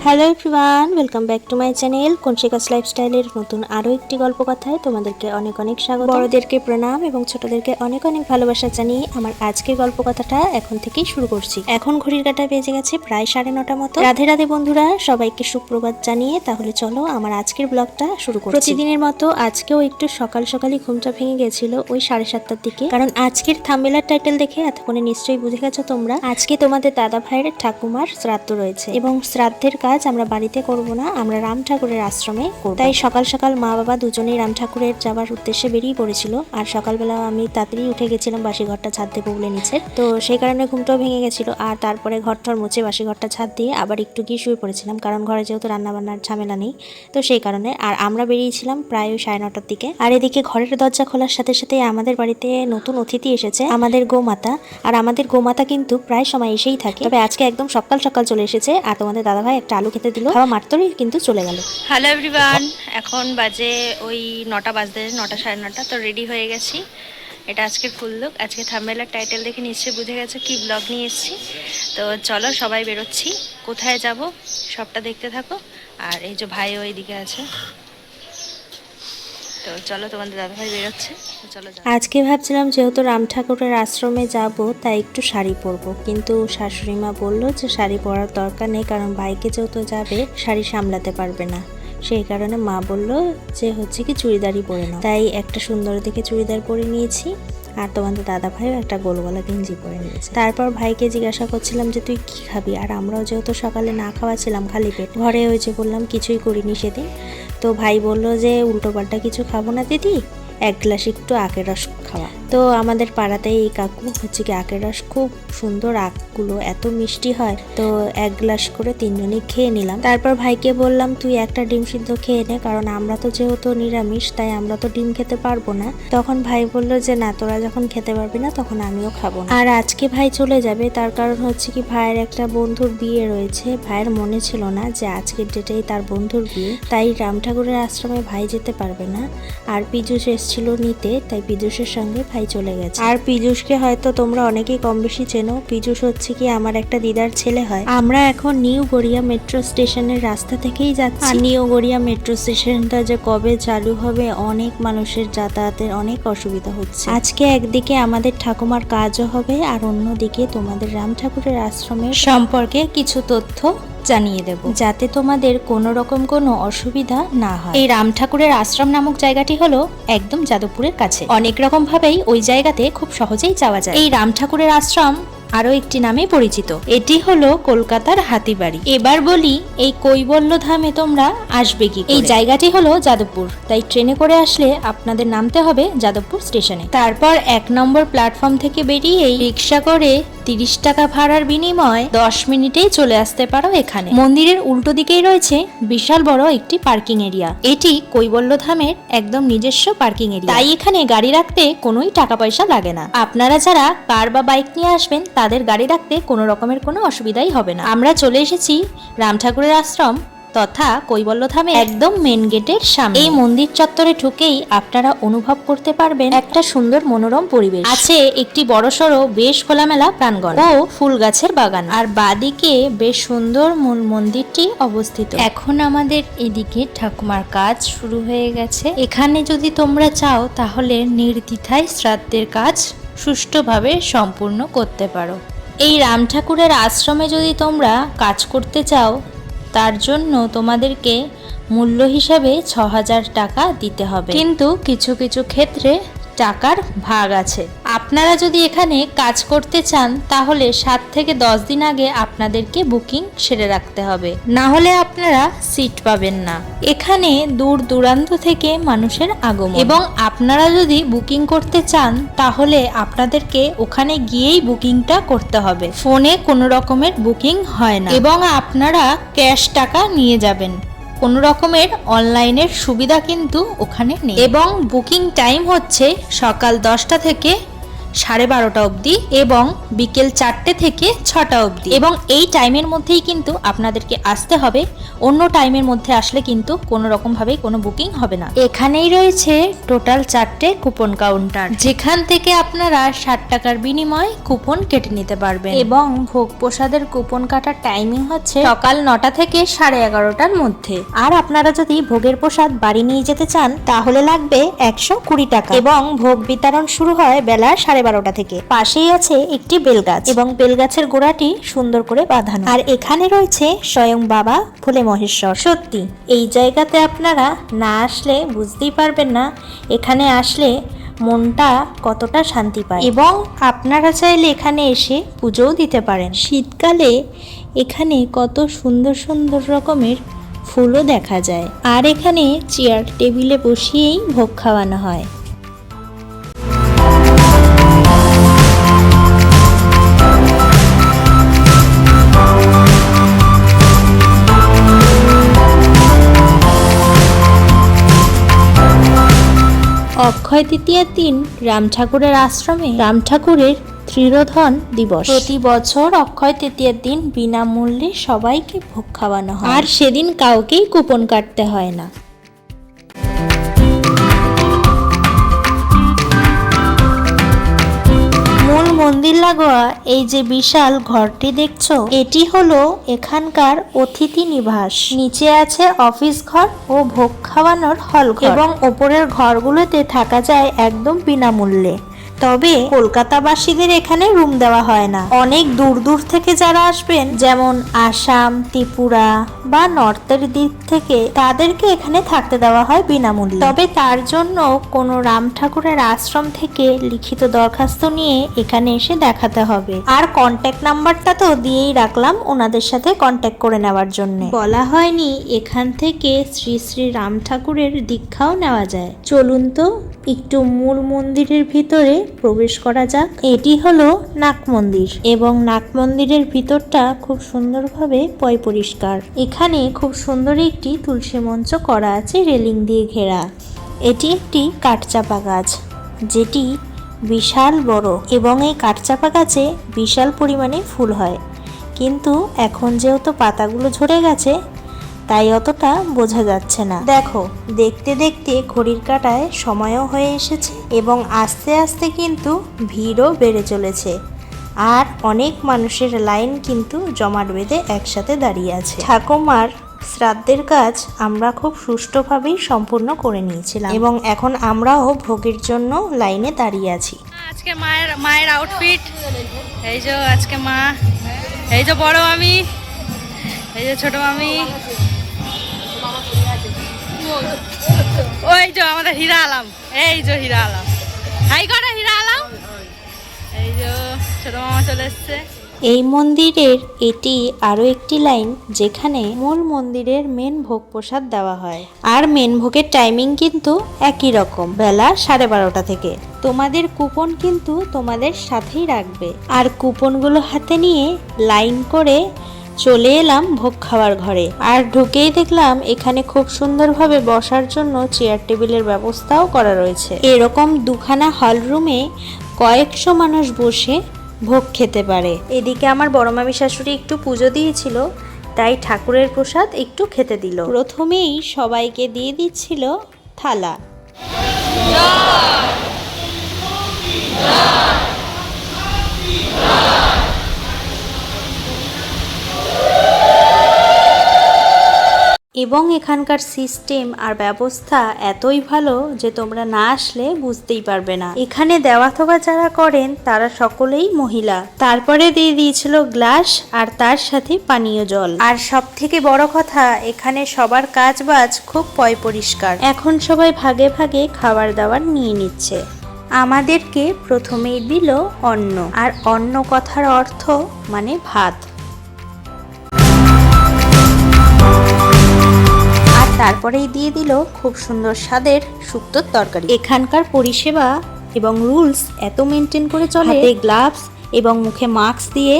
Hello everyone, welcome back to my channel conscious লাইফস্টাইলের নতুন আরও একটি গল্প কথায় তোমাদেরকে অনেক অনেক স্বাগত। বড়দেরকে প্রণাম এবং ছোটদেরকে অনেক অনেক ভালোবাসা জানিয়ে আমার আজকের গল্প কথাটা এখন থেকেই শুরু করছি। এখন ঘড়ির কাঁটায় বেজে গেছে প্রায় 9:30 মতো। রাধে রাধে বন্ধুরা, সবাইকে সুপ্রভাত জানিয়ে তাহলে চলো আমার আজকের ব্লগটা শুরু করছি। প্রতিদিনের মতো আজকেও একটু সকাল সকালই ঘুমটা ভেঙে গেছিল ওই 7:30টার দিকে, কারণ আজকের থাম্বনেলের টাইটেল দেখে এতক্ষণে নিশ্চয়ই বুঝে গেছো তোমরা, আজকে তোমাদের দাদা ভাইয়ের ঠাকুমার শ্রাদ্ধ রয়েছে এবং শ্রাদ্ধের কাজ আমরা বাড়িতে করব না, আমরা রাম ঠাকুরের আশ্রমে করব। তাই সকাল সকাল মা বাবা দুজনেই রাম ঠাকুরের যাওয়ার উদ্দেশ্যে বেরিয়ে পড়েছিল। আর সকালবেলা আমি তাড়াতাড়ি উঠে গেছিলাম বাসি ঘরটা ছাদ দেবো বলে নিচে, তো সেই কারণে ঘুমটাও ভেঙে গেছিল। আর তারপরে ঘরটার মুছে বাসি ঘরটা ছাদ দিয়ে আবার একটু গিয়ে শুয়ে পড়েছিলাম, কারণ ঘরে যেহেতু রান্নাবান্নার ঝামেলা নেই, তো সেই কারণে। আর আমরা বেরিয়েছিলাম প্রায় 9:30টার দিকে। আর এদিকে ঘরের দরজা খোলার সাথে সাথে আমাদের বাড়িতে নতুন অতিথি এসেছে, আমাদের গোমাতা। আর আমাদের গোমাতা কিন্তু প্রায় সময় এসেই থাকে, তবে আজকে একদম সকাল সকাল চলে এসেছে। আর তোমাদের দাদাভাই একটা আলু খেতে দিল, খাওয়া মাত্রই কিন্তু চলে গেল। হ্যালো এভরিওয়ান, এখন বাজে ওই 9টা বাজতে 9টা 9:30, তো রেডি হয়ে গেছি। এটা আজকের ফুল লুক। আজকে থাম্বনেলের টাইটেল দেখে নিশ্চয়ই বুঝে গেছো কি ব্লগ নিয়ে এসেছি। তো চলো সবাই বেরোচ্ছি, কোথায় যাব সবটা দেখতে থাকো। আর এই যে ভাই ওই দিকে আছে, তো চলো তোমাদের দাদাভাই বেরোচ্ছে, চলো। আজকে ভাবছিলাম যেহেতু রাম ঠাকুরের আশ্রমে যাব তাই একটু শাড়ি পরবো, কিন্তু শাশুড়ি মা বললো যে শাড়ি পরার দরকার নেই, কারণ বাইকে যেহেতু যাবে শাড়ি সামলাতে পারবে না। সেই কারণে মা বললো যে হচ্ছে কি চুড়িদারই পরে নাও। তাই একটা সুন্দর দেখে চুড়িদার পরে নিয়েছি। আর তোমাদের দাদা ভাইও একটা গোল গলা গেঞ্জি পরে নিয়েছে। তারপর ভাইকে জিজ্ঞাসা করছিলাম যে তুই কি খাবি, আর আমরাও যেহেতু সকালে না খাওয়া ছিলাম, খালি পেট ঘরে হয়েছে, বললাম কিছুই করিনি সেদিন। তো ভাই বলল যে উল্টো পাল্টা কিছু খাবো না দিদি, এক গ্লাস একটু আখের রস খাওয়া। তো আমাদের পাড়াতেই এই কাকু হচ্ছে কি আখের রস, খুব সুন্দর আখগুলো, এত মিষ্টি হয়। তো এক গ্লাস করে তিনজনই খেয়ে নিলাম। তারপর ভাইকে বললাম তুই একটা ডিম সিদ্ধ খেয়ে নে, কারণ আমরা তো যেহেতু নিরামিষ তাই আমরা তো ডিম খেতে পারবো না। তখন ভাই বললো যে না, তোরা যখন খেতে পারবি না তখন আমিও খাবো না। আর আজকে ভাই চলে যাবে, তার কারণ হচ্ছে কি ভাইয়ের একটা বন্ধুর বিয়ে রয়েছে। ভাইয়ের মনে ছিল না যে আজকের ডেটেই তার বন্ধুর বিয়ে, তাই রাম ঠাকুরের আশ্রমে ভাই যেতে পারবে না। আর পীযূষ এসেছিল নিতে, তাই পীযূষের সঙ্গে ভাই চলে গেছে। আর পীযূষকে হয়তো তোমরা অনেকেই কম বেশি চেনো, পীযূষ হচ্ছে কি আমার একটা দিদার ছেলে হয়। আমরা এখন নিউ গড়িয়া মেট্রো স্টেশনের রাস্তা থেকেই যাচ্ছি। আর নিউ গড়িয়া মেট্রো স্টেশনটা যে কবে চালু হবে, অনেক মানুষের যাতায়াতের অনেক অসুবিধা হচ্ছে। আজকে একদিকে আমাদের ঠাকুমার কাজও হবে, আর অন্যদিকে তোমাদের রাম ঠাকুরের আশ্রমের সম্পর্কে কিছু তথ্য জানিয়ে দেব, যাতে তোমাদের কোনো রকম কোনো অসুবিধা না হয়। এই রাম ঠাকুরের আশ্রম নামক জায়গাটি হলো একদম যাদবপুরের কাছে। অনেক রকম ভাবেই ওই জায়গাতে খুব সহজেই যাওয়া যায়। এই রাম ঠাকুরের আশ্রম আরো একটি নামে পরিচিত, এটি হলো কলকাতার হাতিবাড়ি। এবার বলি এই কৈবল্য ধামে তোমরা আসবে কি? এই জায়গাটি হলো যাদবপুর, তাই ট্রেনে করে আসলে আপনাদের নামতে হবে যাদবপুর স্টেশনে। তারপর 1 নম্বর প্ল্যাটফর্ম থেকে বেরিয়ে রিক্সা করে 30 টাকা ভাড়ার বিনিময়ে 10 মিনিটেই চলে আসতে পারো এখানে। মন্দিরের উল্টো দিকেই রয়েছে বিশাল বড় একটি পার্কিং এরিয়া। এটি কৈবল্য ধামের একদম নিজস্ব পার্কিং এরিয়া, তাই এখানে গাড়ি রাখতে কোনোই টাকা পয়সা লাগে না। আপনারা যারা কার বা বাইক নিয়ে আসবেন তাদের গাড়ি রাখতে কোনো রকমের কোনো অসুবিধাই হবে না। আমরা চলে এসেছি রাম ঠাকুরের আশ্রম তথা কৈবল্য ধামে একদম মেন গেটের সামনে। এই মন্দির চত্বরে ঢুকেই আপনারা অনুভব করতে পারবেন একটা সুন্দর মনোরম পরিবেশ। আছে একটি বড়সড় বেশ খোলামেলা প্রাঙ্গণ ও ফুল গাছের বাগান, আর বাদিকে বেশ সুন্দর মূল মন্দিরটি অবস্থিত। এখন আমাদের এদিকে ঠাকুমার কাজ শুরু হয়ে গেছে। এখানে যদি তোমরা চাও তাহলে নির্দ্বিধায় শ্রাদ্ধের কাজ সুষ্ঠুভাবে সম্পূর্ণ করতে পারো। এই রাম ঠাকুরের আশ্রমে যদি তোমরা কাজ করতে চাও, তার জন্য তোমাদেরকে মূল্য হিসাবে 6000 টাকা দিতে হবে, কিন্তু কিছু কিছু ক্ষেত্রে টাকার ভাগ আছে। আপনারা যদি এখানে কাজ করতে চান তাহলে 7 থেকে 10 দিন আগে আপনাদেরকে বুকিং সেরে রাখতে হবে, না হলে আপনারা সিট পাবেন না। এখানে দূর দূরান্ত থেকে মানুষের আগমন, এবং আপনারা যদি বুকিং করতে চান তাহলে আপনাদেরকে ওখানে গিয়েই বুকিংটা করতে হবে। ফোনে কোনো রকমের বুকিং হয় না, এবং আপনারা ক্যাশ টাকা নিয়ে যাবেন। কোনো রকমের অনলাইনের সুবিধা কিন্তু ওখানে নেই, এবং বুকিং টাইম হচ্ছে সকাল 10টা থেকে 12:30 অবধি এবং বিকেল 4টে থেকে 6টা অবধি, এবং এই টাইমের মধ্যেই কিন্তু আপনাদেরকে আসতে হবে। অন্য টাইমের মধ্যে আসলে কিন্তু কোনো রকম ভাবে কোনো বুকিং হবে না। এখানেই রয়েছে টোটাল 4টে কুপন কাউন্টার, যেখান থেকে আপনারা 60 টাকার বিনিময়ে কুপন কেটে নিতে পারবেন, এবং ভোগ প্রসাদের কুপন কাটার টাইমিং হচ্ছে সকাল 9টা থেকে 11:30টার মধ্যে। আর আপনারা যদি ভোগের প্রসাদ বাড়ি নিয়ে যেতে চান তাহলে লাগবে 120 টাকা, এবং ভোগ বিতরণ শুরু হয় বেলা 12:30 থেকে। পাশেই আছে একটি বেলগাছ, এবং বেলগাছের গোড়াটি সুন্দর করে বাঁধানো। আর এখানে রয়েছে স্বয়ং বাবা ভোলে মহেশ্বর। সত্যি এই জায়গাতে আপনারা না আসলে বুঝতেই পারবেন না এখানে আসলে মনটা কতটা শান্তি পায়। এবং আপনারা চাইলে এখানে এসে পুজোও দিতে পারেন। শীতকালে এখানে কত সুন্দর সুন্দর রকমের ফুলও দেখা যায়। আর এখানে চেয়ার টেবিলে বসিয়েই ভোগ খাওয়ানো হয়। অক্ষয় তৃতীয়ার দিন রাম ঠাকুরের আশ্রমে রাম ঠাকুরের ত্রিরোধন দিবস। প্রতি বছর অক্ষয় তৃতীয়ার দিন বিনামূল্যে সবাইকে ভোগ খাওয়ানো হয়, আর সেদিন কাউকেই কুপন কাটতে হয় না। মূল মন্দির লাগোয়া এই যে বিশাল ঘরটি দেখছো, এটি হলো এখানকার অতিথি নিবাস। নিচে আছে অফিস ঘর ও ভোগ খাওয়ানোর হল ঘর, এবং ওপরের ঘরগুলোতে থাকা যায় একদম বিনামূল্যে। তবে কলকাতাবাসীদের এখানে রুম দেওয়া হয় না। অনেক দূর দূর থেকে যারা আসবেন, যেমন আসাম, ত্রিপুরা বা নর্থের দিক থেকে, তাদেরকে এখানে থাকতে দেওয়া হয় বিনামূল্যে। তবে তার জন্য কোনো রাম ঠাকুরের আশ্রম থেকে লিখিত দরখাস্ত নিয়ে এখানে এসে দেখাতে হবে। আর কন্ট্যাক্ট নাম্বারটা তো দিয়েই রাখলাম ওনাদের সাথে কন্ট্যাক্ট করে নেওয়ার জন্য। বলা হয়নি এখান থেকে শ্রী শ্রী রাম ঠাকুরের দীক্ষাও নেওয়া যায়। চলুন তো একটু মূল মন্দিরের ভিতরে প্রবেশ করা যাক। এটি হলো নাগ মন্দির, এবং নাগ মন্দিরের ভিতরটা খুব সুন্দরভাবে পয় পরিষ্কার। এখানে খুব সুন্দর একটি তুলসী মঞ্চ করা আছে রেলিং দিয়ে ঘেরা। এটি একটি কাঠচাপা গাছ, যেটি বিশাল বড়, এবং এই কাঠচাপা গাছে বিশাল পরিমাণে ফুল হয়। কিন্তু এখন যেহেতু পাতাগুলো ঝরে গেছে তাই অতটা বোঝা যাচ্ছে না। দেখো, দেখতে দেখতে ঘড়ির কাঁটায় সময়ও হয়ে এসেছে, এবং আস্তে আস্তে কিন্তু ভিড়ও বেড়ে চলেছে। আর অনেক মানুষের লাইন কিন্তু জমাট বেঁধে একসাথে দাঁড়িয়ে আছে। ঠাকুমার শ্রাদ্ধের কাজ আমরা খুব সুষ্ঠুভাবেই সম্পূর্ণ করে নিয়েছিলাম, এবং এখন আমরাও ভোগের জন্য লাইনে দাঁড়িয়ে আছি। আজকে মায়ের আউটফিট এই যে, আজকে মা, এই যে বড় আমি, এই যে ছোট আমি, ওই যে আমাদের হীরা আলম, এই যে হীরা আলম, হাই কটা হীরা আলম, এই যে ছোট মামা চলে এসছে। এই মন্দিরের এটি আরো একটি লাইন যেখানে মূল মন্দিরের মেন ভোগ প্রসাদ দেওয়া হয়। আর মেন ভোগের টাইমিং কিন্তু একই রকম, বেলা 12:30 থেকে। তোমাদের কুপন কিন্তু তোমাদের সাথেই রাখবে। আর কুপনগুলো হাতে নিয়ে লাইন করে চলে এলাম ভোগ খাওয়ার ঘরে। আর ঢুকেই দেখলাম এখানে খুব সুন্দরভাবে বসার জন্য চেয়ার টেবিলের ব্যবস্থাও করা রয়েছে। এরকম দুখানা হল রুমে কয়েকশো মানুষ বসে ভোগ খেতে পারে। এদিকে আমার বড় মামি শাশুড়ি একটু পুজো দিয়েছিল, তাই ঠাকুরের প্রসাদ একটু খেতে দিল। প্রথমেই সবাইকে দিয়ে দিচ্ছিল থালা। এবং এখানকার সিস্টেম আর ব্যবস্থা এতই ভালো যে তোমরা না আসলে বুঝতেই পারবে না। এখানে দেওয়া থোকা যারা করেন তারা সকলেই মহিলা। তারপরে দিয়ে দিয়েছিল গ্লাস আর তার সাথে পানীয় জল। আর সব থেকে বড় কথা, এখানে সবার কাজ বাজ খুব পয় পরিষ্কার। এখন সবাই ভাগে ভাগে খাবার দাবার নিয়ে নিচ্ছে। আমাদেরকে প্রথমেই দিল অন্ন, আর অন্ন কথার অর্থ মানে ভাত। তারপরেই দিয়ে দিল খুব সুন্দর স্বাদের শুক্তোর তরকারি। এখানকার পরিষেবা এবং রুলস এত মেনটেন করে চলে, হাতে গ্লাভস এবং মুখে মাস্ক দিয়ে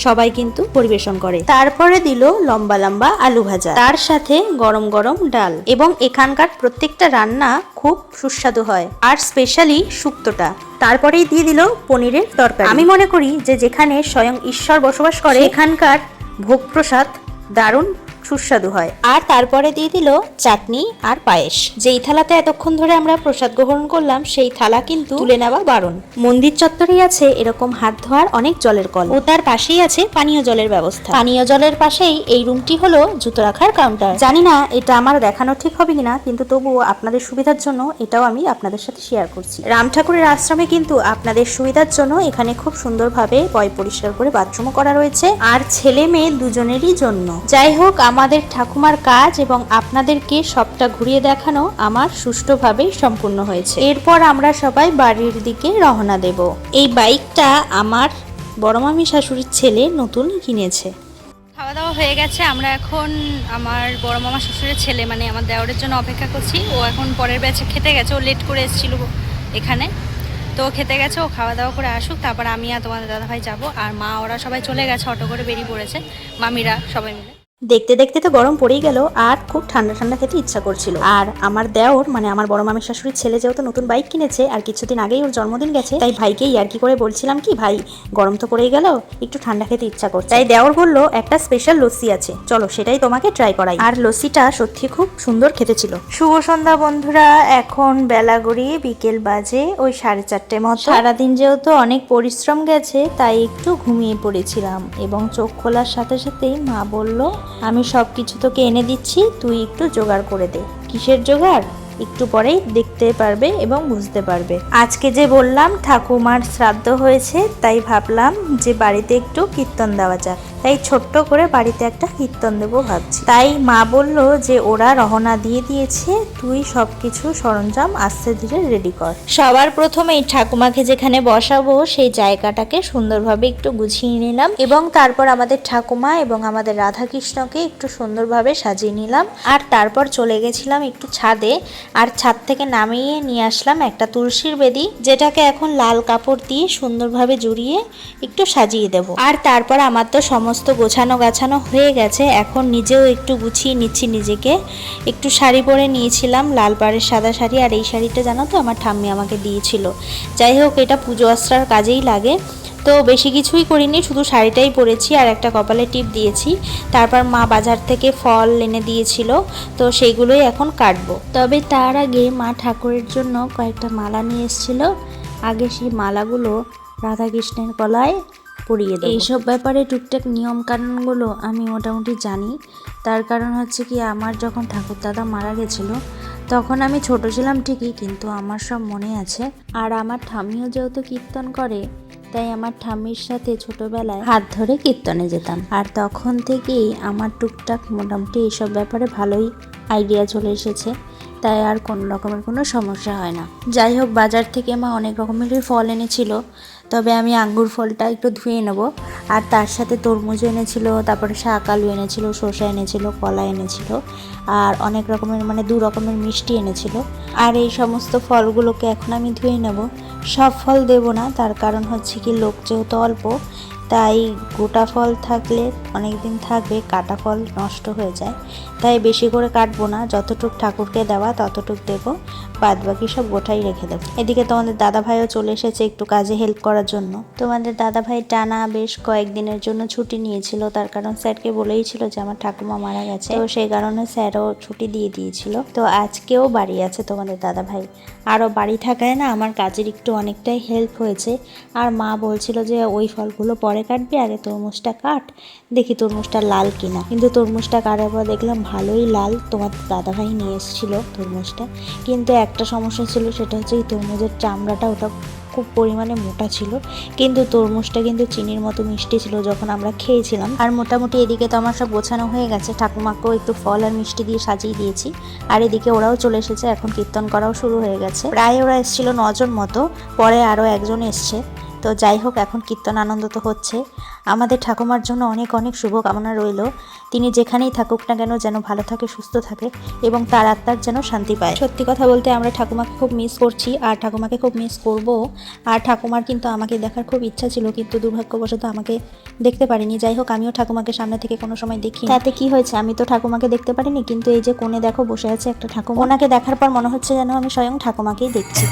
সবাই কিন্তু পরিবেশন করে। তারপরে দিল লম্বা লম্বা আলু ভাজা, তার সাথে গরম গরম ডাল, এবং এখানকার প্রত্যেকটা রান্না খুব সুস্বাদু হয়, আর স্পেশালি শুক্তোটা। তারপরেই দিয়ে দিল পনিরের তরকারি। আমি মনে করি যে যেখানে স্বয়ং ঈশ্বর বসবাস করে এখানকার ভোগ প্রসাদ দারুণ সুস্বাদু হয়। আর তারপরে দিয়ে দিল চাটনি আর পায়েস। যেই থালাতে এতক্ষণ ধরে আমরা প্রসাদ গ্রহণ করলাম সেই থালা কিন্তু তুলে নেওয়া বারণ। মন্দির চত্বরেই আছে এরকম হাত ধোয়ার অনেক জলের কল, ও তার পাশেই আছে পানীয় জলের ব্যবস্থা। পানীয় জলের পাশেই এই রুমটি হলো জুতো রাখার কাউন্টার। জানি না এটা আমার দেখানো ঠিক হবে কিনা, কিন্তু তবুও আপনাদের সুবিধার জন্য এটাও আমি আপনাদের সাথে শেয়ার করছি। রাম ঠাকুরের আশ্রমে কিন্তু আপনাদের সুবিধার জন্য এখানে খুব সুন্দরভাবে পয় পরিষ্কার করে বাথরুমও করা রয়েছে, আর ছেলে মেয়ে দুজনেরই জন্য। যাই হোক, আমাদের ঠাকুমার কাজ এবং আপনাদেরকে সবটা ঘুরিয়ে দেখানো আমার সুষ্ঠুভাবেই সম্পূর্ণ হয়েছে। এরপর আমরা সবাই বাড়ির দিকে রওনা দেব। এই বাইকটা আমার বড় মামি শাশুড়ির ছেলে নতুন কিনেছে। খাওয়া দাওয়া হয়ে গেছে, আমরা এখন আমার বড় মামা শ্বশুরের ছেলে মানে আমার দেওরের জন্য অপেক্ষা করছি। ও এখন পরের ব্যাচে খেতে গেছে, ও লেট করে এসেছিল এখানে, তো খেতে গেছে। ও খাওয়া দাওয়া করে আসুক, তারপর আমি আর তোমাদের দাদাভাই যাব, আর মা ওরা সবাই চলে গেছে, অটো করে বেরিয়ে পড়েছে মামিরা সবাই মিলে। দেখতে দেখতে তো গরম পড়েই গেল, আর খুব ঠান্ডা ঠান্ডা খেতে ইচ্ছা করছিল। আর আমার দেওর মানে আমার বড় মামির শাশুড়ির ছেলে যেহেতু নতুন বাইক কিনেছে, আর কিছুদিন আগেই ওর জন্মদিন গেছে, তাই ভাইকে ইয়ার্কি করে বলছিলাম কি, ভাই গরম তো পড়েই গেল, একটু ঠান্ডা খেতে ইচ্ছা করছে। তাই দেওর বললো একটা স্পেশাল লস্যি আছে, চলো সেটাই তোমাকে ট্রাই করাই। আর লস্যিটা সত্যি খুব সুন্দর খেতে ছিল। শুভ সন্ধ্যা বন্ধুরা, এখন বেলা গড়িয়ে বিকেল বাজে ওই 4:30 মতো। সারাদিন যেহেতু অনেক পরিশ্রম গেছে, তাই একটু ঘুমিয়ে পড়েছিলাম, এবং চোখ খোলার সাথে সাথেই মা বলল, আমি সব কিছু তোকে এনে দিচ্ছি, তুই একটু জোগাড় করে দে। কিসের জোগাড় একটু পরেই দেখতে পারবে এবং বুঝতে পারবে। আজকে যে বললাম ঠাকুমার শ্রাদ্ধ হয়েছে, তাই ভাবলাম যে বাড়িতে একটু কীর্তন দেওয়া যাক, তাই ছোট্ট করে বাড়িতে একটা কীর্তন দেবো ভাবছি। তাই মা বলল যে ওরা রওনা দিয়ে দিয়েছে, তুই সব কিছু সরঞ্জাম আস্তে ধীরে রেডি কর। সবার প্রথমেই ঠাকুমাকে যেখানে বসাবো সেই জায়গাটাকে সুন্দরভাবে একটু গুছিয়ে নিলাম, এবং তারপর আমাদের ঠাকুমা এবং আমাদের রাধাকৃষ্ণকে একটু সুন্দরভাবে সাজিয়ে নিলাম। আর তারপর চলে গেছিলাম একটু ছাদে, আর ছাদ থেকে নামিয়ে নিয়ে আসলাম একটা তুলসীর বেদি, যেটাকে এখন লাল কাপড় দিয়ে সুন্দরভাবে জড়িয়ে একটু সাজিয়ে দেব। আর তারপর আমার তো সমস্ত গোছানো গাছানো হয়ে গেছে, এখন নিজেও একটু গুছিয়ে নিচ্ছি নিজেকে। একটু শাড়ি পরে নিয়েছিলাম, লাল পাড়ের সাদা শাড়ি, আর এই শাড়িটা জানো তো আমার ঠাম্মি আমাকে দিয়েছিল। যাই হোক, এটা পুজো আশ্রার কাজেই লাগে, তো বেশি কিছুই করিনি, শুধু শাড়িটাই পরেছি আর একটা কপালে টিপ দিয়েছি। তারপর মা বাজার থেকে ফল এনে দিয়েছিল, তো সেইগুলোই এখন কাটবো। তবে তার আগে মা ঠাকুরের জন্য কয়েকটা মালা নিয়ে এসেছিল, আগে সেই মালাগুলো রাধাকৃষ্ণের গলায় পরিয়ে দেব। এইসব ব্যাপারে টুকটাক নিয়ম কানুনগুলো আমি মোটামুটি জানি। তার কারণ হচ্ছে কি, আমার যখন ঠাকুরদাদা মারা গেছিলো তখন আমি ছোট ছিলাম ঠিকই, কিন্তু আমার সব মনে আছে। আর আমার ঠাম্মিও যেহেতু কীর্তন করে, তাই আমার ঠাম্মির সাথে ছোটবেলায় হাত ধরে কীর্তনে যেতাম, আর তখন থেকেই আমার টুকটাক মোটামুটি এইসব ব্যাপারে ভালোই আইডিয়া চলে এসেছে, তাই আর কোনো রকমের কোনো সমস্যা হয় না। যাই হোক, বাজার থেকে মা অনেক রকমেরই ফল এনেছিল, তবে আমি আঙ্গুর ফলটা একটু ধুয়ে নেব। আর তার সাথে তরমুজ এনেছিল, তারপরে শাক আলু এনেছিল, শসা এনেছিল, কলা এনেছিল, আর অনেক রকমের মানে 2 রকমের মিষ্টি এনেছিল। আর এই সমস্ত ফলগুলোকে এখন আমি ধুয়ে নেব। সব ফল দেব না, তার কারণ হচ্ছে কি, লোক যেহেতু অল্প, তাই গোটা ফল থাকলে অনেক দিন থাকবে, কাটা ফল নষ্ট হয়ে যায়, তাই বেশি করে কাটবো না। যতটুক ঠাকুরকে দেওয়া ততটুক দেবো, বাদ বাকি সব গোটাই রেখে দেবো। এদিকে তোমাদের দাদাভাইও চলে এসেছে একটু কাজে হেল্প করার জন্য। তোমাদের দাদাভাই টানা বেশ কয়েকদিনের জন্য ছুটি নিয়েছিল, তার কারণ স্যারকে বলেই ছিল যে আমার ঠাকুমা মারা গেছে, তো সেই কারণে স্যারও ছুটি দিয়ে দিয়েছিল। তো আজকেও বাড়ি আছে তোমাদের দাদাভাই। আরও বাড়ি থাকায় না আমার কাজের একটু অনেকটাই হেল্প হয়েছে। আর মা বলছিল যে ওই ফলগুলো পরে কাটবি, আগে তরমুজটা কাট, দেখি তরমুজটা লাল কিনা। কিন্তু তরমুজটা কাটার পর দেখলাম ভালোই লাল, তোমার দাদাভাই নিয়ে এসেছিল তরমুজটা। কিন্তু একটা সমস্যা ছিল, সেটা হচ্ছে এই তরমুজের চামড়াটা ওটা খুব পরিমাণে মোটা ছিল, কিন্তু তরমুজটা কিন্তু চিনির মতো মিষ্টি ছিল যখন আমরা খেয়েছিলাম। আর মোটামুটি এদিকে তো আমার সব গোছানো হয়ে গেছে, ঠাকুমাকেও একটু ফল আর মিষ্টি দিয়ে সাজিয়ে দিয়েছি। আর এদিকে ওরাও চলে এসেছে, এখন কীর্তন করাও শুরু হয়ে গেছে। প্রায় ওরা এসেছিল 9 জন মতো, পরে আরও একজন এসছে। তো যাই হোক, এখন কীর্তন আনন্দ তো হচ্ছে। আমাদের ঠাকুমার জন্য অনেক অনেক শুভকামনা রইল। তিনি যেখানেই থাকুক না কেন যেন ভালো থাকে, সুস্থ থাকে এবং তার আত্মার যেন শান্তি পায়। সত্যি কথা বলতে আমরা ঠাকুমাকে খুব মিস করছি আর ঠাকুমাকে খুব মিস করব। আর ঠাকুমার কিন্তু আমাকে দেখার খুব ইচ্ছা ছিল, কিন্তু দুর্ভাগ্যবশত আমাকে দেখতে পারিনি। যাই হোক, আমিও ঠাকুমাকে সামনে থেকে কোনো সময় দেখি, তাতে কি হয়েছে, আমি তো ঠাকুমাকে দেখতে পারিনি। কিন্তু এই যে কোণে দেখো বসে আছে একটা ঠাকুমা, ওনাকে দেখার পর মনে হচ্ছে যেন আমি স্বয়ং ঠাকুমাকেই দেখছি।